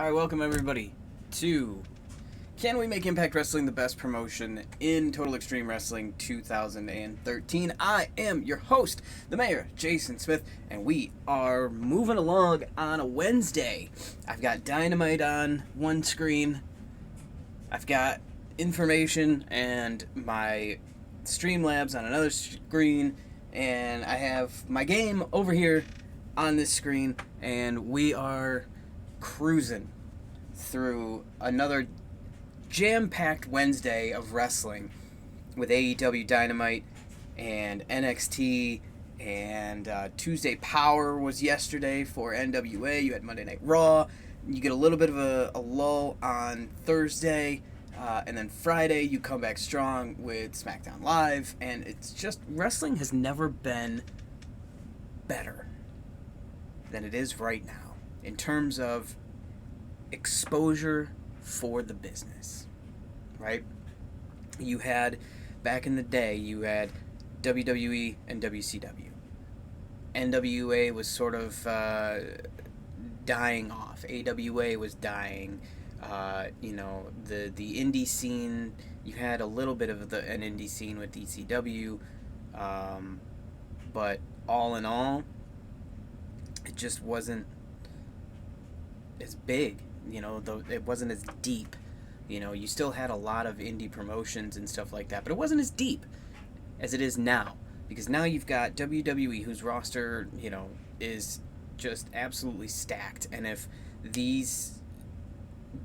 Alright, welcome everybody to Can We Make Impact Wrestling the Best Promotion in Total Extreme Wrestling 2013? I am your host, the Mayor, Jason Smith, and we are moving along on a Wednesday. I've got Dynamite on one screen, I've got information and my Streamlabs on another screen, and I have my game over here on this screen, and we are cruising through another jam-packed Wednesday of wrestling with AEW Dynamite and NXT, and Tuesday Power was yesterday for NWA. You had Monday Night Raw. You get a little bit of a lull on Thursday, and then Friday you come back strong with SmackDown Live, and it's just, wrestling has never been better than it is right now in terms of exposure for the business, right? You had, back in the day, you had WWE and WCW. NWA was sort of dying off. AWA was dying. The indie scene, you had a little bit of an indie scene with ECW, but all in all, it just wasn't as big, it wasn't as deep. You still had a lot of indie promotions and stuff like that, but it wasn't as deep as it is now, because now you've got WWE, whose roster, is just absolutely stacked. And if these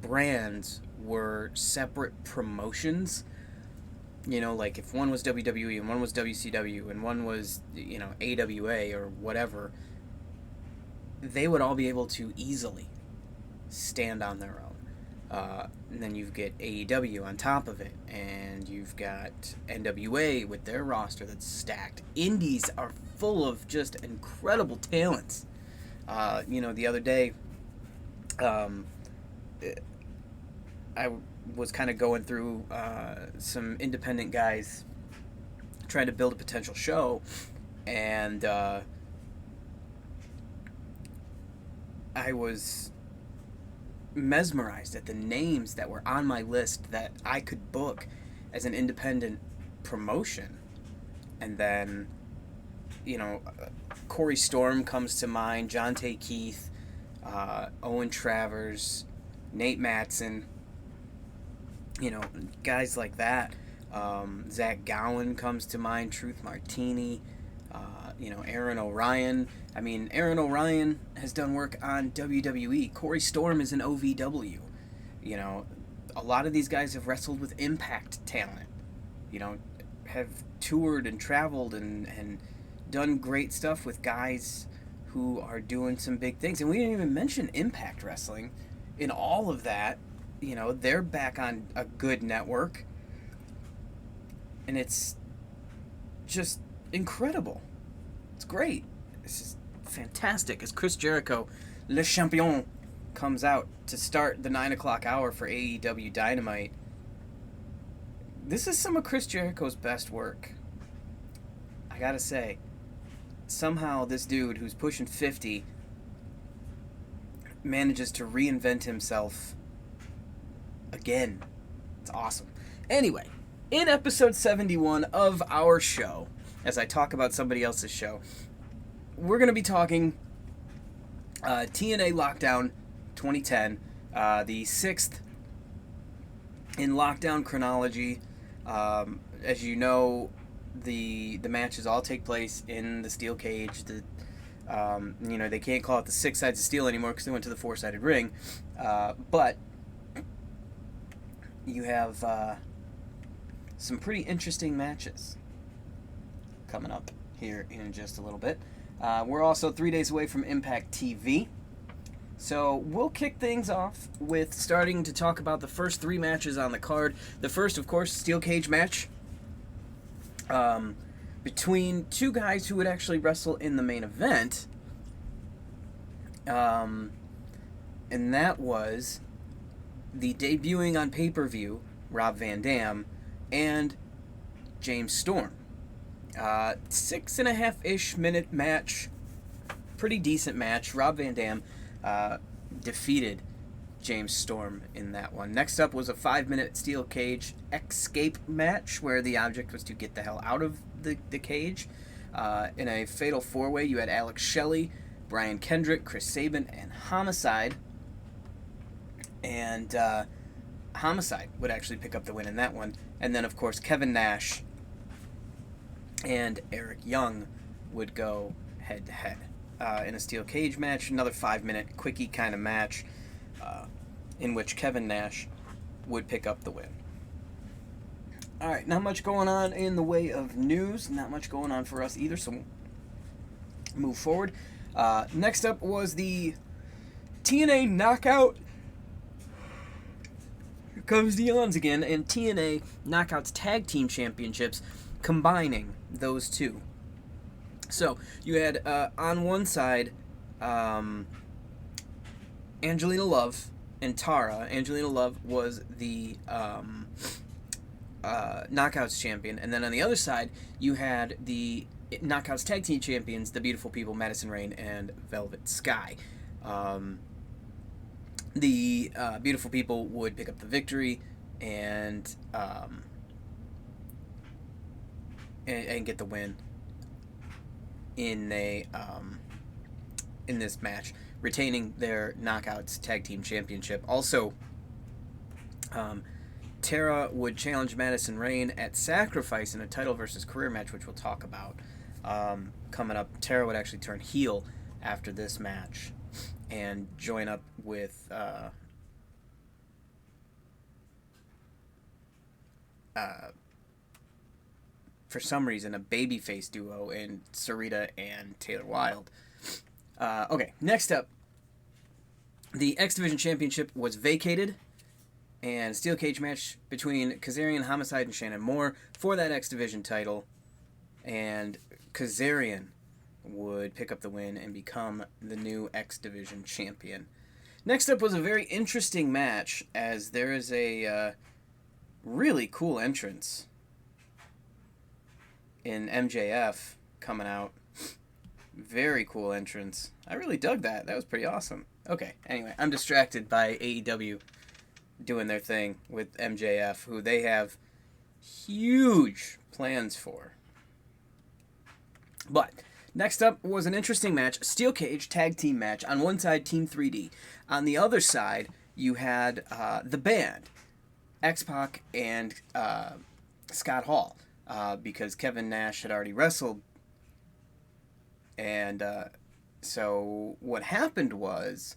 brands were separate promotions, like if one was WWE and one was WCW and one was, AWA or whatever, they would all be able to easily stand on their own. And then you get AEW on top of it, and you've got NWA with their roster that's stacked. Indies are full of just incredible talents. The other day, I was kind of going through some independent guys trying to build a potential show, and I was mesmerized at the names that were on my list that I could book as an independent promotion. And then, Corey Storm comes to mind, Jonte Keith, Owen Travers, Nate Matson, guys like that. Zach Gowen comes to mind, Truth Martini, Aaron O'Ryan. Aaron O'Ryan has done work on WWE. Corey Storm is an OVW. A lot of these guys have wrestled with Impact talent. Have toured and traveled and done great stuff with guys who are doing some big things. And we didn't even mention Impact Wrestling. In all of that, they're back on a good network. And it's just incredible. It's great. It's just fantastic. As Chris Jericho, Le Champion, comes out to start the 9 o'clock hour for AEW Dynamite. This is some of Chris Jericho's best work. I gotta say, somehow this dude who's pushing 50 manages to reinvent himself again. It's awesome. Anyway, in episode 71 of our show, as I talk about somebody else's show, we're going to be talking TNA Lockdown 2010, the 6th in Lockdown chronology. As you know, the matches all take place in the steel cage. They can't call it the 6 sides of steel anymore because they went to the 4-sided ring. But you have some pretty interesting matches coming up here in just a little bit. We're also 3 days away from Impact TV. So we'll kick things off with starting to talk about the first 3 matches on the card. The first, of course, steel cage match between 2 guys who would actually wrestle in the main event. And that was the debuting on pay-per-view, Rob Van Dam, and James Storm. 6.5-ish minute match. Pretty decent match. Rob Van Dam defeated James Storm in that one. Next up was a 5-minute steel cage escape match where the object was to get the hell out of the cage. In a fatal 4-way, you had Alex Shelley, Brian Kendrick, Chris Sabin, and Homicide. And Homicide would actually pick up the win in that one. And then, of course, Kevin Nash and Eric Young would go head-to-head in a steel cage match. Another 5-minute quickie kind of match in which Kevin Nash would pick up the win. All right, not much going on in the way of news. Not much going on for us either, so we'll move forward. Next up was the TNA Knockout. Here comes the yawns again. And TNA Knockouts Tag Team Championships, combining those two. So you had on one side Angelina Love and Tara. Angelina Love was the Knockouts champion, and then on the other side you had the Knockouts Tag Team champions, the Beautiful People, Madison Rayne and Velvet Sky. The Beautiful People would pick up the victory and get the win in this match, retaining their Knockouts Tag Team Championship. Also, Tara would challenge Madison Rayne at Sacrifice in a title versus career match, which we'll talk about coming up. Tara would actually turn heel after this match and join up with for some reason, a babyface duo in Sarita and Taylor Wilde. Okay, next up, the X Division Championship was vacated, and steel cage match between Kazarian, Homicide, and Shannon Moore for that X Division title, and Kazarian would pick up the win and become the new X Division champion. Next up was a very interesting match, as there is a really cool entrance in MJF coming out. Very cool entrance. I really dug that. That was pretty awesome. Okay, anyway, I'm distracted by AEW doing their thing with MJF, who they have huge plans for. But next up was an interesting match, steel cage tag team match. On one side, Team 3D. On the other side, you had the band, X-Pac and Scott Hall, because Kevin Nash had already wrestled. And so what happened was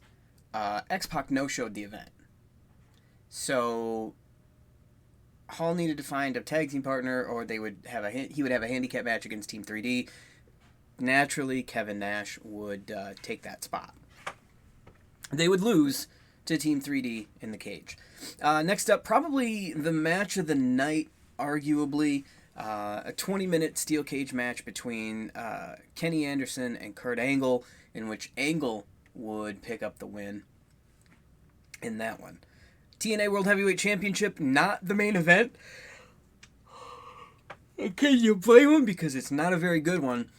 X-Pac no-showed the event. So Hall needed to find a tag team partner, or he would have a handicap match against Team 3D. Naturally, Kevin Nash would take that spot. They would lose to Team 3D in the cage. Next up, probably the match of the night, arguably, a 20-minute steel cage match between Kenny Anderson and Kurt Angle, in which Angle would pick up the win in that one. TNA World Heavyweight Championship, not the main event. Can you blame him? Because it's not a very good one.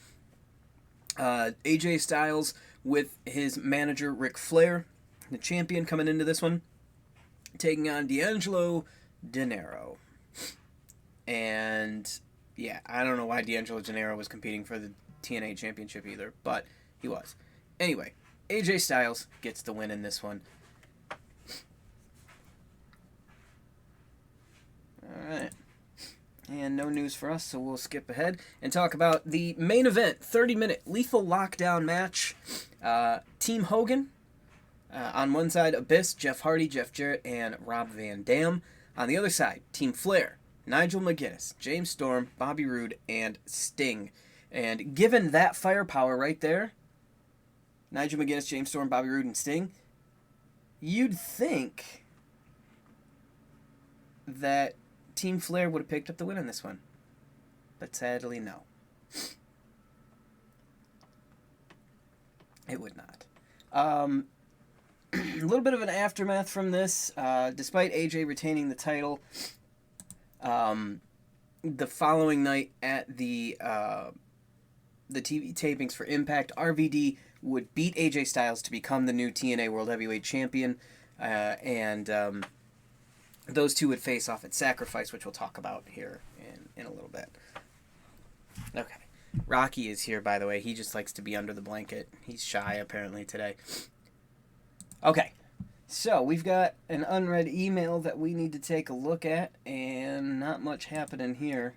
AJ Styles with his manager Ric Flair, the champion, coming into this one, taking on D'Angelo Dinero. And yeah, I don't know why D'Angelo Dinero was competing for the TNA Championship either, but he was. Anyway, AJ Styles gets the win in this one. Alright. And no news for us, so we'll skip ahead and talk about the main event, 30-minute lethal lockdown match. Team Hogan, on one side, Abyss, Jeff Hardy, Jeff Jarrett, and Rob Van Dam. On the other side, Team Flair, Nigel McGuinness, James Storm, Bobby Roode, and Sting. And given that firepower right there, Nigel McGuinness, James Storm, Bobby Roode, and Sting, you'd think that Team Flair would have picked up the win in this one. But sadly, no. It would not. A little bit of an aftermath from this. Despite AJ retaining the title, the following night at the TV tapings for Impact, RVD would beat AJ Styles to become the new TNA World Heavyweight Champion. and those two would face off at Sacrifice, which we'll talk about here in a little bit. Okay. Rocky is here, by the way. He just likes to be under the blanket. He's shy, apparently, today. Okay. So, we've got an unread email that we need to take a look at, and not much happening here.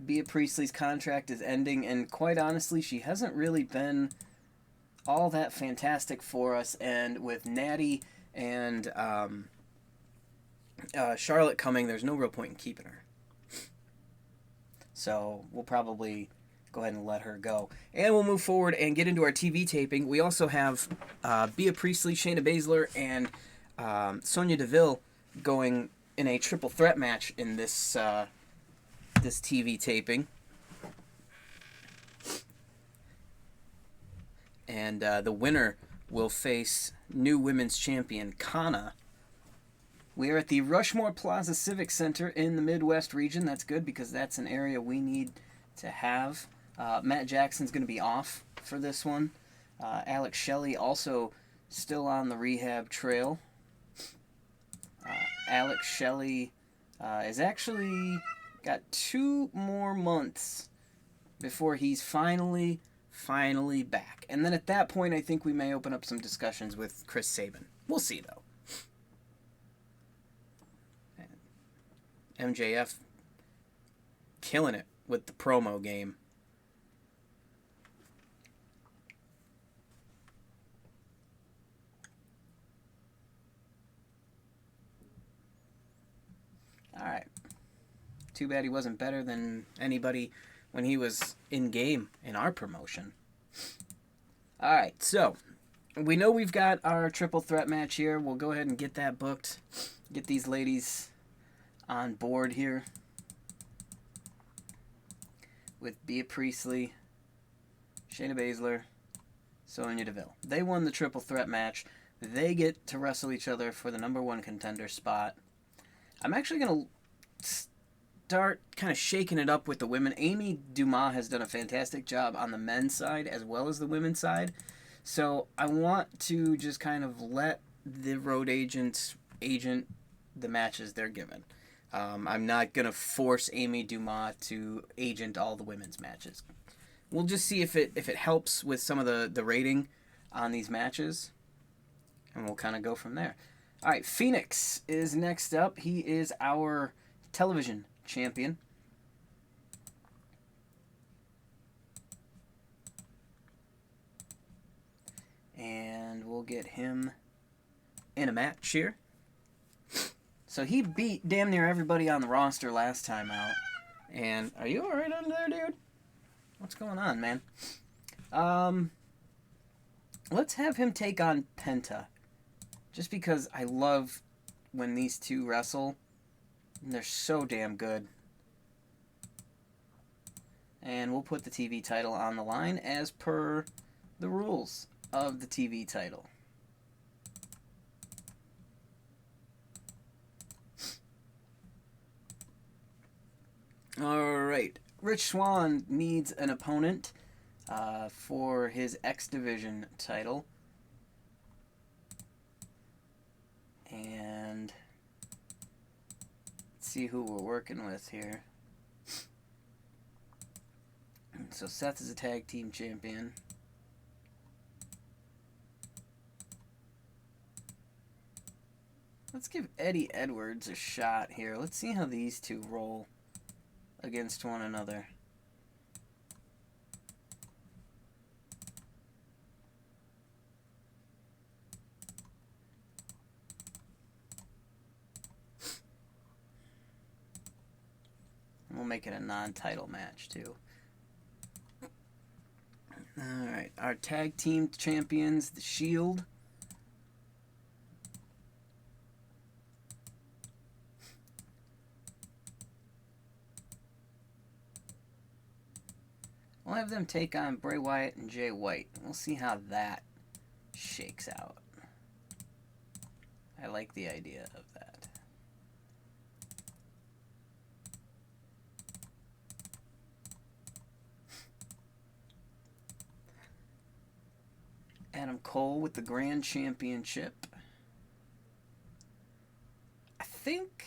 Bea Priestley's contract is ending, and quite honestly, she hasn't really been all that fantastic for us, and with Natty and Charlotte coming, there's no real point in keeping her. So we'll probably go ahead and let her go. And we'll move forward and get into our TV taping. We also have Bea Priestley, Shayna Baszler, and Sonya Deville going in a triple threat match in this this TV taping. And the winner will face new women's champion Kana. We are at the Rushmore Plaza Civic Center in the Midwest region. That's good because that's an area we need to have. Matt Jackson's going to be off for this one. Alex Shelley also still on the rehab trail. Alex Shelley is actually got 2 more months before he's finally back. And then at that point, I think we may open up some discussions with Chris Sabin. We'll see, though. MJF killing it with the promo game. Alright. Too bad he wasn't better than anybody when he was in-game in our promotion. Alright, so we know we've got our triple threat match here. We'll go ahead and get that booked. Get these ladies on board here with Bea Priestley, Shayna Baszler, Sonya Deville. They won the triple threat match. They get to wrestle each other for the number 1 contender spot. I'm actually going to start kind of shaking it up with the women. Amy Dumas has done a fantastic job on the men's side as well as the women's side. So I want to just kind of let the road agent the matches they're given. I'm not going to force Amy Dumas to agent all the women's matches. We'll just see if it helps with some of the rating on these matches, and we'll kind of go from there. All right, Phoenix is next up. He is our television champion. And we'll get him in a match here. So he beat damn near everybody on the roster last time out. And are you alright under there, dude? What's going on, man? Let's have him take on Penta. Just because I love when these two wrestle. And they're so damn good. And we'll put the TV title on the line as per the rules of the TV title. Alright, Rich Swann needs an opponent for his X Division title. And let's see who we're working with here. So Seth is a tag team champion. Let's give Eddie Edwards a shot here. Let's see how these two roll against one another. We'll make it a non-title match too. Alright, our tag team champions, The Shield. We'll have them take on Bray Wyatt and Jay White. We'll see how that shakes out. I like the idea of that. Adam Cole with the Grand Championship. think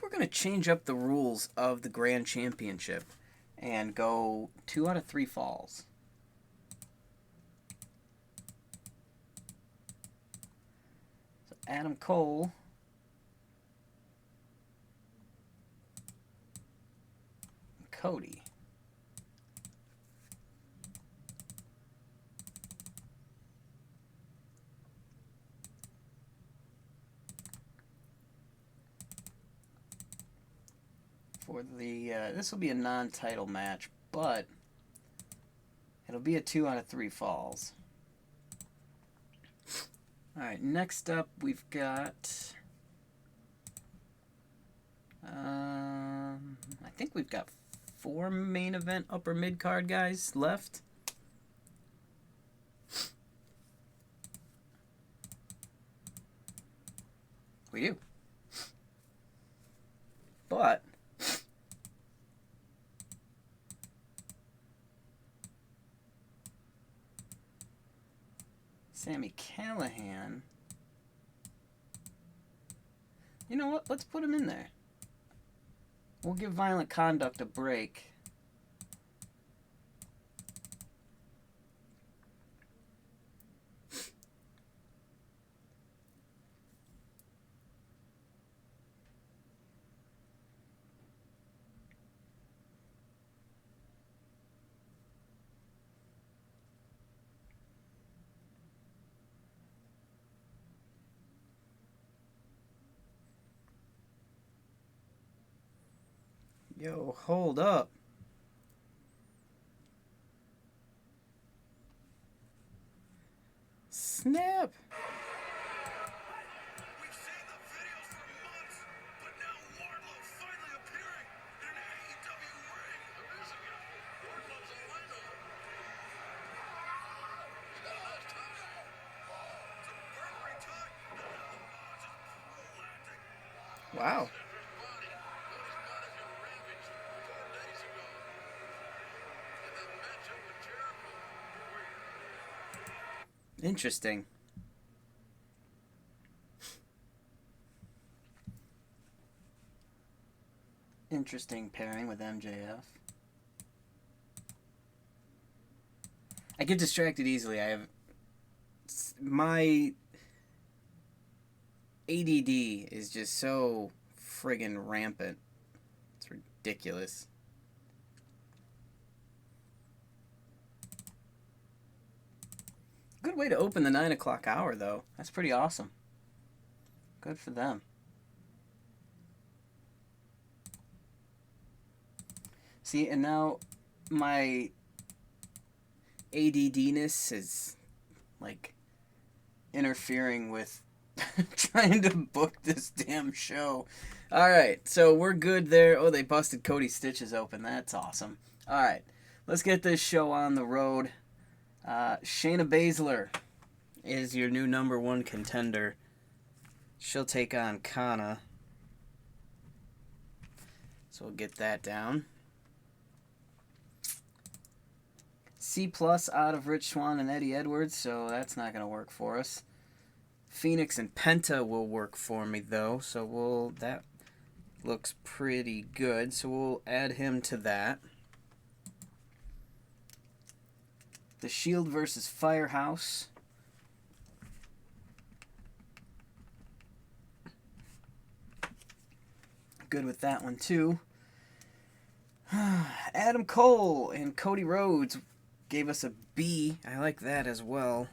we're going to change up the rules of the Grand Championship and go 2 out of 3 falls. So Adam Cole and Cody. For the this will be a non-title match, but it'll be a 2 out of 3 falls. All right, next up we've got I think we've got 4 main event upper mid card guys left. We do. But Sami Callihan. You know what? Let's put him in there. We'll give Violent Conduct a break. Yo, hold up. Snap. We've seen the video for months, but now Wardlow finally appearing in an AEW ring. There is again. Wardlow's all I know. He's got a nice time. It's a Burberry tie. Just landing. Wow. Interesting. Interesting pairing with MJF. I get distracted easily. I have my ADD is just so friggin' rampant. It's ridiculous. Good way to open the 9 o'clock hour, though. That's pretty awesome. Good for them. See, and now my ADD-ness is, like, interfering with trying to book this damn show. Alright, so we're good there. Oh, they busted Cody Stitches open. That's awesome. Alright, let's get this show on the road. Shayna Baszler is your new #1 contender. She'll take on Kana. So we'll get that down. C+ out of Rich Swann and Eddie Edwards, so that's not going to work for us. Phoenix and Penta will work for me, though, so that looks pretty good. So we'll add him to that. The Shield versus Firehouse. Good with that one, too. Adam Cole and Cody Rhodes gave us a B. I like that as well.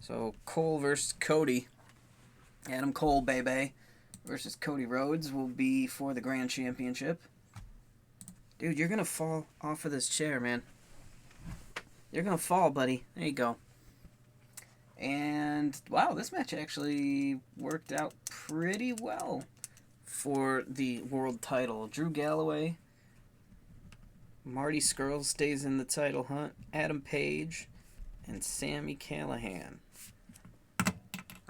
So Cole versus Cody. Adam Cole, baby, versus Cody Rhodes will be for the Grand Championship. Dude, you're going to fall off of this chair, man. You're going to fall, buddy. There you go. And, wow, this match actually worked out pretty well for the world title. Drew Galloway, Marty Scurll stays in the title hunt, Adam Page, and Sami Callihan.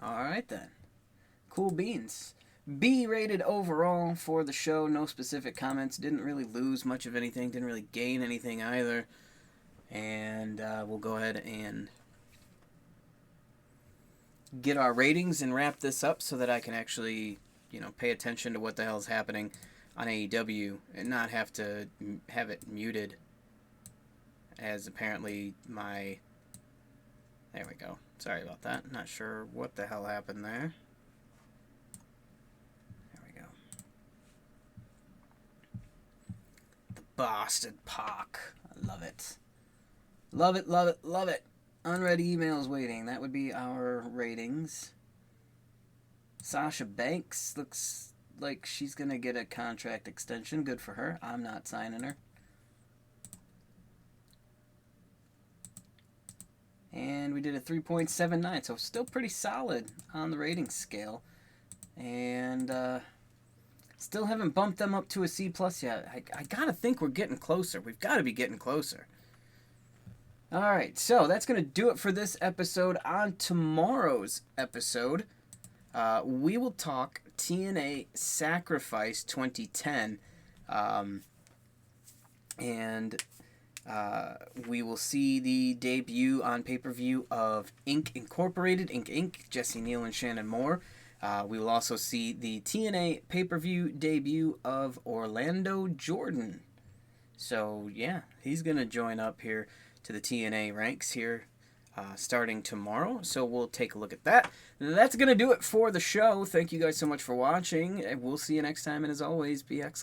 Alright then. Cool beans. B rated overall for the show. No specific comments. Didn't really lose much of anything. Didn't really gain anything either. And we'll go ahead and get our ratings and wrap this up so that I can actually, pay attention to what the hell is happening on AEW and not have to have it muted, as apparently my... There we go. Sorry about that. Not sure what the hell happened there. There we go. The Boston Pac. I love it. Love it, love it, love it. Unread emails waiting. That would be our ratings. Sasha Banks looks like she's going to get a contract extension. Good for her. I'm not signing her. And we did a 3.79, so still pretty solid on the rating scale. And still haven't bumped them up to a C+ yet. I gotta think we're getting closer. We've got to be getting closer. Alright, so that's going to do it for this episode. On tomorrow's episode, we will talk TNA Sacrifice 2010. And we will see the debut on pay-per-view of Inc. Incorporated, Inc. Jesse Neal and Shannon Moore. We will also see the TNA pay-per-view debut of Orlando Jordan. So, yeah, he's going to join up here to the TNA ranks here starting tomorrow. So we'll take a look at that. That's going to do it for the show. Thank you guys so much for watching. And we'll see you next time. And as always, be excellent.